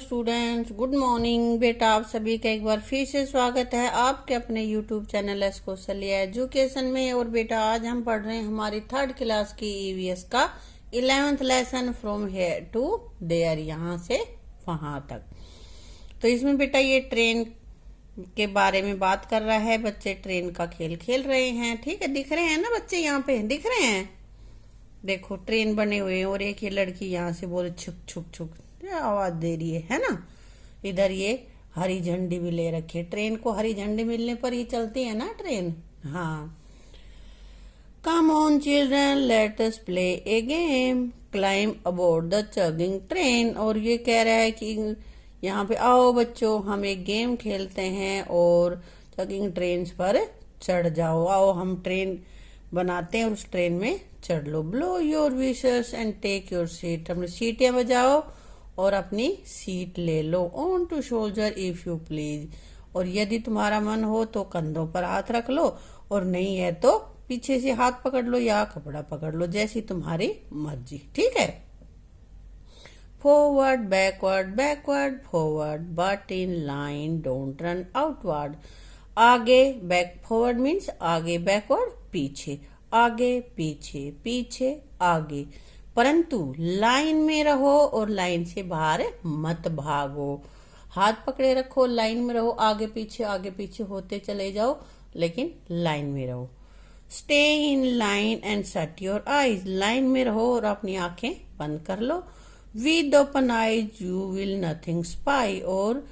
Students, good morning. बेटा आप सभी का एक बार फिर से स्वागत है आपके अपने YouTube channel S Kaushalya education में। और बेटा आज हम पढ़ रहे हैं हमारी 3rd क्लास की ईवीएस का 11th lesson from here to there, यहाँ से वहां तक। तो इसमें बेटा ये ट्रेन के बारे में बात कर रहा है। बच्चे ट्रेन का खेल खेल रहे हैं, ठीक है। दिख रहे हैं ना बच्चे, यहाँ पे दिख रहे हैं, देखो ट्रेन बने हुए हैं। और एक ये लड़की यहाँ से बोले छुक छुक छुक आवाज दे रही है ना। इधर ये हरी झंडी भी ले रखी है। ट्रेन को हरी झंडी मिलने पर ही चलती है ना ट्रेन। हाँ, come on children let us play a game, climb aboard the chugging train. और ये कह रहा है कि यहाँ पे आओ बच्चों, हम एक गेम खेलते हैं और चगिंग ट्रेन पर चढ़ जाओ। आओ हम ट्रेन बनाते हैं और उस ट्रेन में चढ़ लो। Blow your wishes and take your seat, अपनी सीटें बजाओ और अपनी सीट ले लो। On to shoulder if you please, और यदि तुम्हारा मन हो तो कंधों पर हाथ रख लो, और नहीं है तो पीछे से हाथ पकड़ लो या कपड़ा पकड़ लो, जैसी तुम्हारी मर्जी, ठीक है। Forward backward backward forward, but in line don't run outward. आगे बैक, फॉरवर्ड मीन्स आगे, बैकवर्ड पीछे, आगे पीछे पीछे आगे, परंतु लाइन में रहो और लाइन से बाहर मत भागो। हाथ पकड़े रखो, लाइन में रहो, आगे पीछे होते चले जाओ, लेकिन लाइन में रहो। Stay in line and shut your eyes, line में रहो और अपनी आंखें बंद कर लो। With open eyes you will nothing spy, और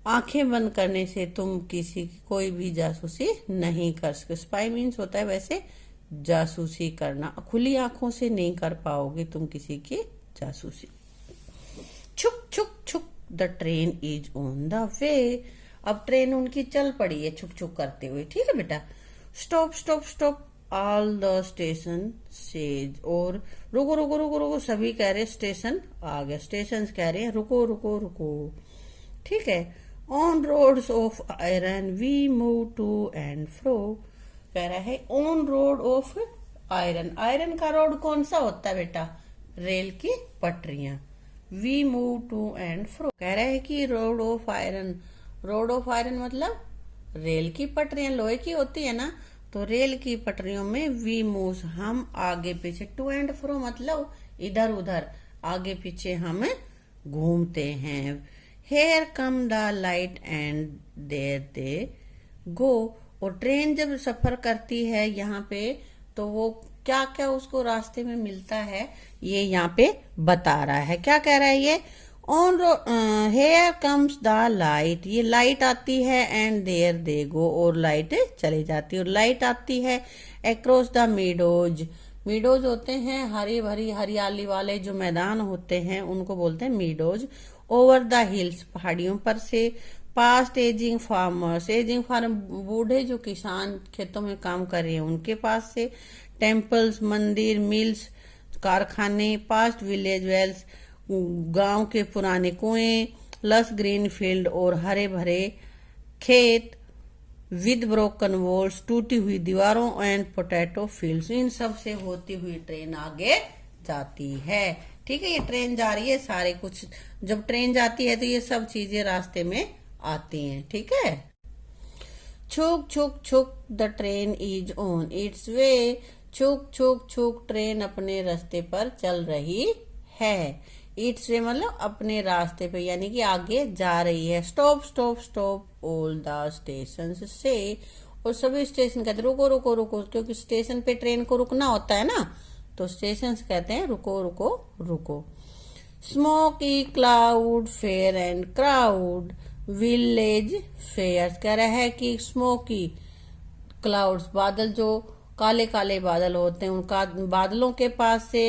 आंखें बंद करने से तुम किसी की कोई भी जासूसी नहीं कर सकते। स्पाई मीन्स होता है वैसे जासूसी करना, खुली आंखों से नहीं कर पाओगे तुम किसी की जासूसी। छुक छुक छुक the train is on the वे, अब ट्रेन उनकी चल पड़ी है छुक छुक करते हुए, ठीक है बेटा। Stop stop stop all the station says, और रुको रुको रुको रुको, सभी कह रहे स्टेशन आ गया, स्टेशन कह रहे हैं रुको रुको रुको, ठीक है। On roads of iron we move to and fro, कह रहा है on road of iron. Iron का रोड कौन सा होता है बेटा? रेल की पटरियां। We move to and fro, कह रहा है कि road of iron, road of iron मतलब रेल की पटरियां लोहे की होती है ना, तो रेल की पटरियों में वी मूव, हम आगे पीछे, टू एंड फ्रो मतलब इधर उधर, आगे पीछे हम घूमते हैं। Here come the light and there they go, और ट्रेन जब सफर करती है यहाँ पे तो वो क्या क्या उसको रास्ते में मिलता है ये यहाँ पे बता रहा है। क्या कह रहा है ये? On here comes the light, ये लाइट आती है, एंड देयर दे गो, और लाइट चली जाती है, और लाइट आती है। अक्रॉस द मीडोज, मीडोज होते हैं हरी भरी हरियाली वाले जो मैदान होते हैं, उनको बोलते हैं मीडोज। ओवर द हिल्स, पहाड़ियों पर से। Past ageing farmers, ageing farm बूढ़े जो किसान खेतों में काम कर रहे हैं उनके पास से। टेम्पल्स मंदिर, मिल्स कारखाने। पास्ट विलेज वेल्स, गांव के पुराने कुएं। लस ग्रीन फील्ड, और हरे भरे खेत। विद ब्रोकन वॉल्स, टूटी हुई दीवारों। एंड पोटैटो फील्ड्स, इन सब से होती हुई ट्रेन आगे जाती है, ठीक है। ये ट्रेन जा रही है, सारे कुछ जब ट्रेन जाती है तो ये सब चीजें रास्ते में आती हैं, ठीक है। छुक छुक छुक the train is on its way, छुक छुक छुक ट्रेन अपने रास्ते पर चल रही है। इट्स वे मतलब अपने रास्ते पे, यानी कि आगे जा रही है। Stop stop stop all the station से, और सभी स्टेशन कहते हैं रुको रुको रुको, क्योंकि स्टेशन पे ट्रेन को रुकना होता है ना, तो स्टेशन कहते हैं रुको रुको रुको। Smoky cloud fair and crowd, village fairs, कह रहा है कि स्मोकी क्लाउड्स, बादल जो काले काले बादल होते हैं उनका, बादलों के पास से।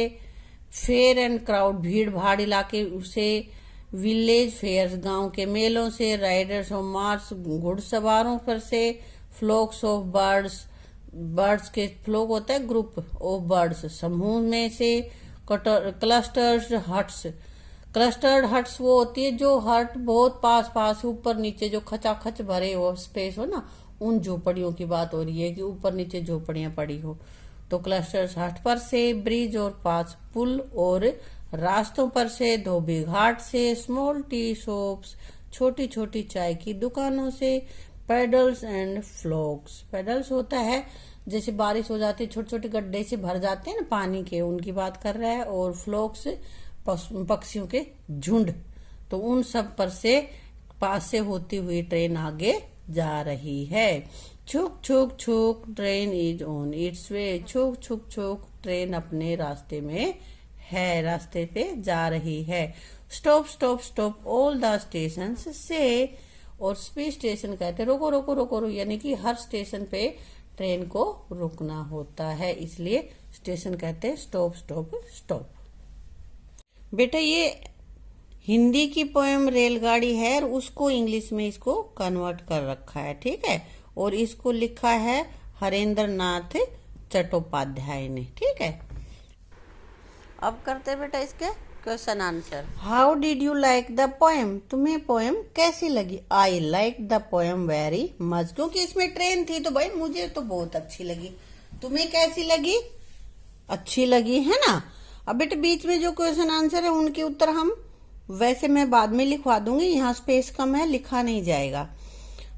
फेयर एंड क्राउड, भीड़ भाड़ इलाके से। विलेज फेयर्स, गांव के मेलों से। राइडर्स ऑफ मार्स, घुड़सवारों पर से। फ्लोक्स ऑफ बर्ड्स, बर्ड्स के फ्लोक होता है ग्रुप ऑफ बर्ड्स, समूह में से। क्लस्टर्ड हट्स, क्लस्टर्ड हट्स वो होती है जो हट बहुत पास पास ऊपर नीचे जो खचाखच भरे हो स्पेस हो ना, उन झोपड़ियों की बात हो रही है कि ऊपर नीचे झोपड़ियां पड़ी हो। तो क्लस्टर्स हट पर से, ब्रिज और पास पुल और रास्तों पर से, धोबी घाट से, स्मॉल टी शॉप्स छोटी छोटी चाय की दुकानों से, पेडल्स एंड फ्लॉक्स। पेडल्स होता है जैसे बारिश हो जाती है, छोटे छोटे गड्ढे से भर जाते हैं ना पानी के, उनकी बात कर रहा है। और फ्लॉक्स पक्षियों के झुंड, तो उन सब पर से पास से होती हुई ट्रेन आगे जा रही है। छुक छुक छुक train is on its way. छुक छुक छुक ट्रेन अपने रास्ते में है, रास्ते पे जा रही है। Stop stop stop all the station से, और स्पीड स्टेशन कहते हैं रोको रोको रोको, यानी कि हर स्टेशन पे ट्रेन को रुकना होता है, इसलिए स्टेशन कहते हैं स्टॉप स्टॉप स्टॉप। बेटा ये हिंदी की पोएम रेलगाड़ी है और उसको इंग्लिश में इसको कन्वर्ट कर रखा है, ठीक है। और इसको लिखा है हरेंद्र नाथ चट्टोपाध्याय ने, ठीक है। अब करते हैं बेटा इसके question answer. How did you like the poem? तुम्हें पोएम कैसी लगी? I like the poem very much, क्योंकि इसमें ट्रेन थी तो भाई मुझे तो बहुत अच्छी लगी। तुम्हें कैसी लगी? अच्छी लगी, है ना। अब बेटा बीच में जो क्वेश्चन आंसर है उनके उत्तर हम वैसे मैं बाद में लिखवा दूंगी, यहाँ स्पेस कम है, लिखा नहीं जाएगा।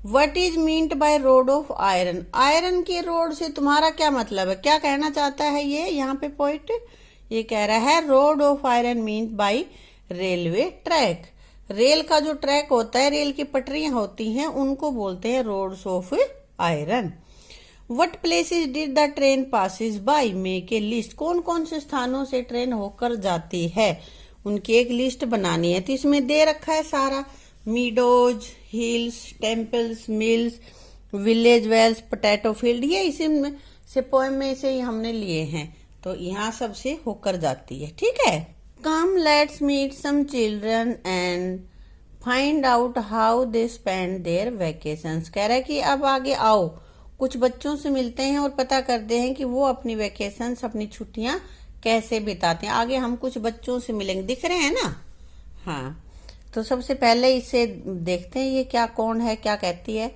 What is meant by road of iron? Iron के रोड से तुम्हारा क्या मतलब है, क्या कहना चाहता है ये यहाँ पे पोइट? ये कह रहा है road of iron means by railway track. Rail का जो ट्रैक होता है, रेल की पटरियां होती हैं, उनको बोलते हैं roads of iron. What places did the train passes by? Make a list. कौन कौन से स्थानों से ट्रेन होकर जाती है, उनकी एक लिस्ट बनानी है। तो इसमें दे रखा है सारा, meadows, hills, temples, mills, village, wells, potato field, ये इसी में से पोएम में से ही हमने लिए हैं, तो यहाँ सबसे होकर जाती है, ठीक है। Come let's meet some children and find out how they spend their vacations. कह रहा है कि अब आगे आओ, कुछ बच्चों से मिलते हैं और पता करते हैं कि वो अपनी वेकेशंस, अपनी छुट्टियां कैसे बिताते हैं। आगे हम कुछ बच्चों से मिलेंगे, दिख रहे हैं ना। हाँ, तो सबसे पहले इसे देखते हैं ये क्या, कौन है, क्या कहती है।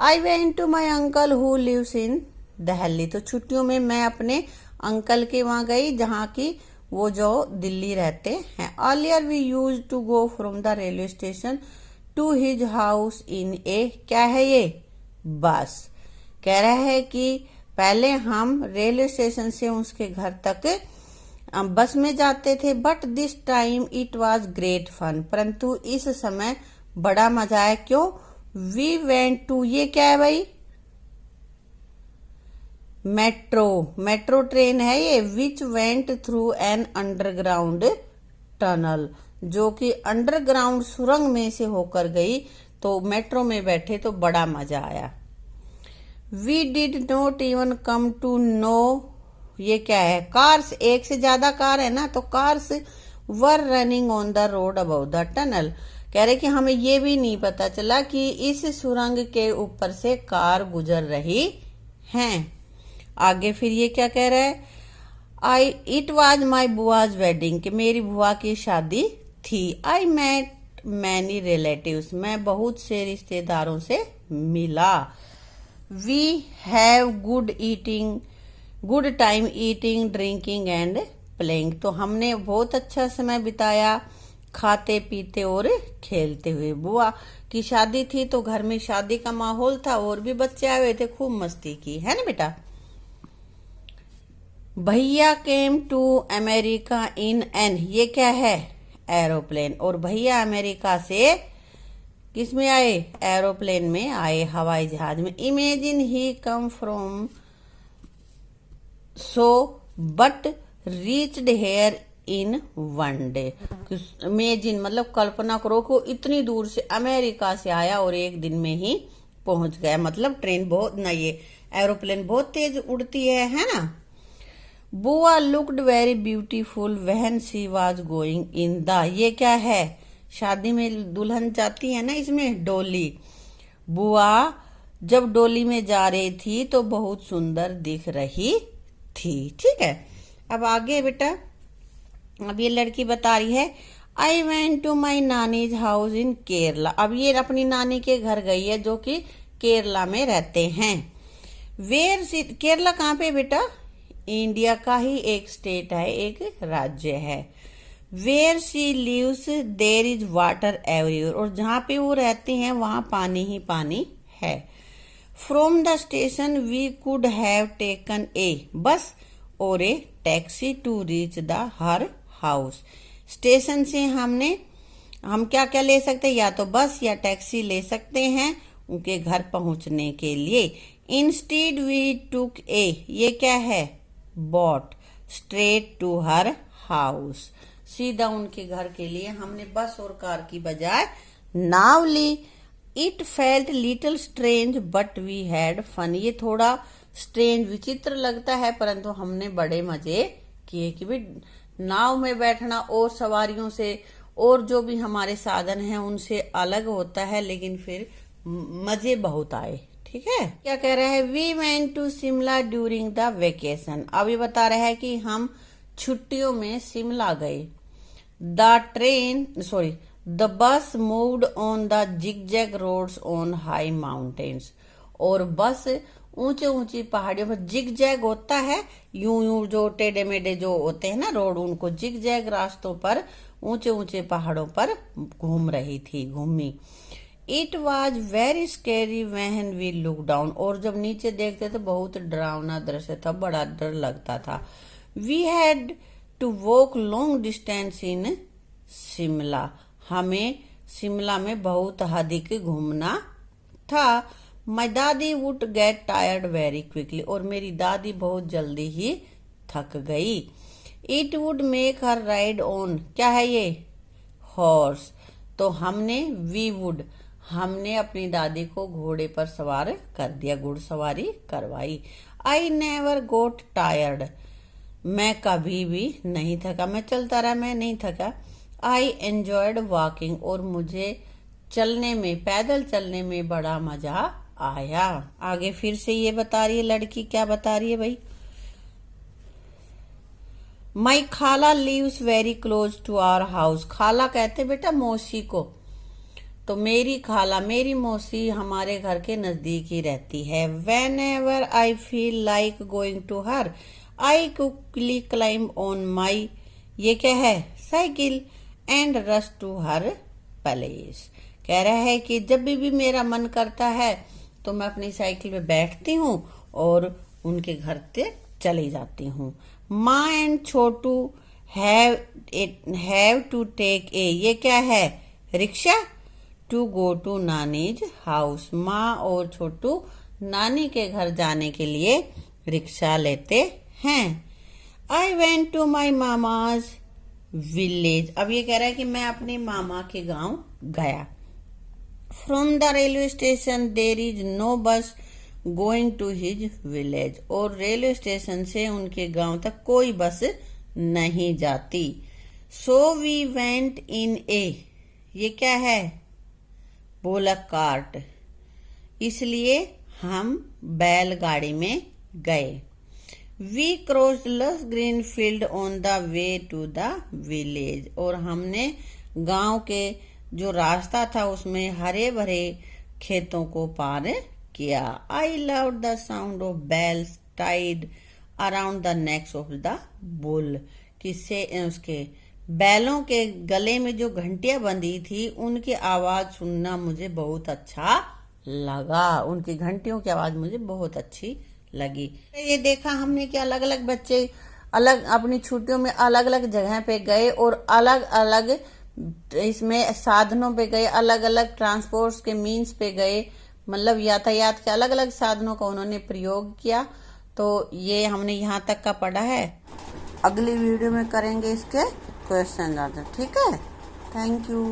I went to my uncle who lives in Delhi. तो छुट्टियों में मैं अपने अंकल के वहां गई जहाँ की वो जो दिल्ली रहते हैं। Earlier we use to go from the railway station to his house in a, क्या है ये, बस। कह रहा है कि पहले हम रेलवे स्टेशन से उसके घर तक बस में जाते थे, but this time it was great fun. परंतु इस समय बड़ा मजा आया। क्यों? वी वेंट टू, ये क्या है भाई, मेट्रो। मेट्रो ट्रेन है ये, which went through an underground tunnel, जो कि अंडरग्राउंड सुरंग में से होकर गई। तो मेट्रो में बैठे तो बड़ा मजा आया। We did not even come to know, ये क्या है, कार्स, एक से ज्यादा कार है ना, तो cars were running on the road above the tunnel. कह रहे कि हमें ये भी नहीं पता चला कि इस सुरंग के ऊपर से कार गुजर रही हैं। आगे फिर ये क्या कह रहा है, इट वॉज माई बुआज वेडिंग, कि मेरी बुआ की शादी थी। आई मेट मैनी रिलेटिव्स, मैं बहुत से रिश्तेदारों से मिला। We have good time eating, drinking and playing, तो हमने बहुत अच्छा समय बिताया खाते पीते और खेलते हुए। बुआ की शादी थी तो घर में शादी का माहौल था, और भी बच्चे आए हुए थे, खूब मस्ती की, है ना बेटा। भैया came to America in an, ये क्या है, एरोप्लेन। और भैया अमेरिका से किस में आए, एरोप्लेन में आए, हवाई जहाज में। Imagine he come from so but reached here in one day. Imagine मतलब कल्पना करो कि इतनी दूर से अमेरिका से आया और एक दिन में ही पहुंच गया। मतलब ट्रेन बहुत ना, ये एरोप्लेन बहुत तेज उड़ती है ना। बुआ looked very beautiful when she was going in the, ये क्या है, शादी में दुल्हन जाती है ना, इसमें डोली। बुआ जब डोली में जा रही थी तो बहुत सुंदर दिख रही थी, ठीक है। अब आगे बेटा, अब ये लड़की बता रही है, आई वेंट टू माई नानीज हाउस इन केरला। अब ये अपनी नानी के घर गई है जो कि केरला में रहते हैं। वेयर, केरला कहाँ पे बेटा, इंडिया का ही एक स्टेट है, एक राज्य है। Where she lives there is water everywhere, और जहाँ पे वो रहती हैं वहाँ पानी ही पानी है। From the station we could have taken a bus और a taxi to reach the her house. Station से हम क्या क्या ले सकते हैं, या तो बस या टैक्सी ले सकते हैं उनके घर पहुंचने के लिए। इंस्टीड वी टुक ए, ये क्या है, boat straight to her house, सीधा उनके घर के लिए हमने बस और कार की बजाय नाव ली। It felt little strange but we had fun, ये थोड़ा स्ट्रेंज विचित्र लगता है परंतु हमने बड़े मजे किए कि भाई नाव में बैठना और सवारियों से और जो भी हमारे साधन हैं उनसे अलग होता है, लेकिन फिर मजे बहुत आए। ठीक है, क्या कह रहा है, we went to Shimla during the vacation. अब ये बता रहा है कि हम छुट्टियों में शिमला गए। The bus moved on the zigzag roads on high mountains, और बस ऊंचे ऊंची पहाड़ियों पर, जिगजैग होता है यूं यूं जो टेढ़े मेढ़े जो होते हैं ना रोड, उनको जिगजैग रास्तों पर ऊंचे ऊंचे पहाड़ों पर घूमी। It was very scary when we look down, और जब नीचे देखते तो बहुत डरावना दृश्य था, बड़ा डर लगता था। We had to walk long distance in Shimla, हमें शिमला में बहुत अधिक घूमना था। My dadi would get tired very quickly, और मेरी दादी बहुत जल्दी ही थक गई। It would make her ride on, क्या है ये, हॉर्स, तो हमने अपनी दादी को घोड़े पर सवार कर दिया, घुड़सवारी करवाई। आई नेवर गोट टायर्ड, मैं कभी भी नहीं थका, मैं चलता रहा, मैं नहीं थका। आई एंजॉयड वॉकिंग, और मुझे पैदल चलने में बड़ा मजा आया। आगे फिर से ये बता रही है लड़की, क्या बता रही है भाई, my khala lives very close to our house. खाला कहते बेटा मौसी को, तो मेरी मौसी हमारे घर के नजदीक ही रहती है। Whenever I feel like going to her, I quickly climb on my, ये क्या है, cycle, and rush to her place. कह रहा है कि जब भी मेरा मन करता है तो मैं अपनी साइकिल पे बैठती हूँ और उनके घर से चली जाती हूँ। Maa and Chhotu have to take a, ये क्या है, रिक्शा, टू गो टू नानीज हाउस। माँ और छोटू नानी के घर जाने के लिए रिक्शा लेते हैं। आई वेंट टू माई मामाज विलेज, अब ये कह रहा है कि मैं अपने मामा के गांव गया। From the railway station there is no bus going to his village, और रेलवे स्टेशन से उनके गांव तक कोई बस नहीं जाती। सो वी वेंट इन ए, ये क्या है, बुलक कार्ट, इसलिए हम बैलगाड़ी में गए। We crossed lush green field on the way to the village, और हमने गांव के जो रास्ता था उसमें हरे भरे खेतों को पार किया। I love the sound of bells tied around the necks of the bull, किससे, उसके बैलों के गले में जो घंटियां बंधी थी उनकी आवाज सुनना मुझे बहुत अच्छा लगा, उनकी घंटियों की आवाज मुझे बहुत अच्छी लगी। ये देखा हमने कि अलग अलग बच्चे अपनी छुट्टियों में अलग अलग जगह पे गए और अलग अलग इसमें साधनों पे गए, अलग अलग ट्रांसपोर्ट के मीन्स पे गए, मतलब यातायात के अलग अलग साधनों का उन्होंने प्रयोग किया। तो ये हमने यहाँ तक का पढ़ा है, अगली वीडियो में करेंगे इसके क्वेश्चन आंसर। ठीक है, थैंक यू।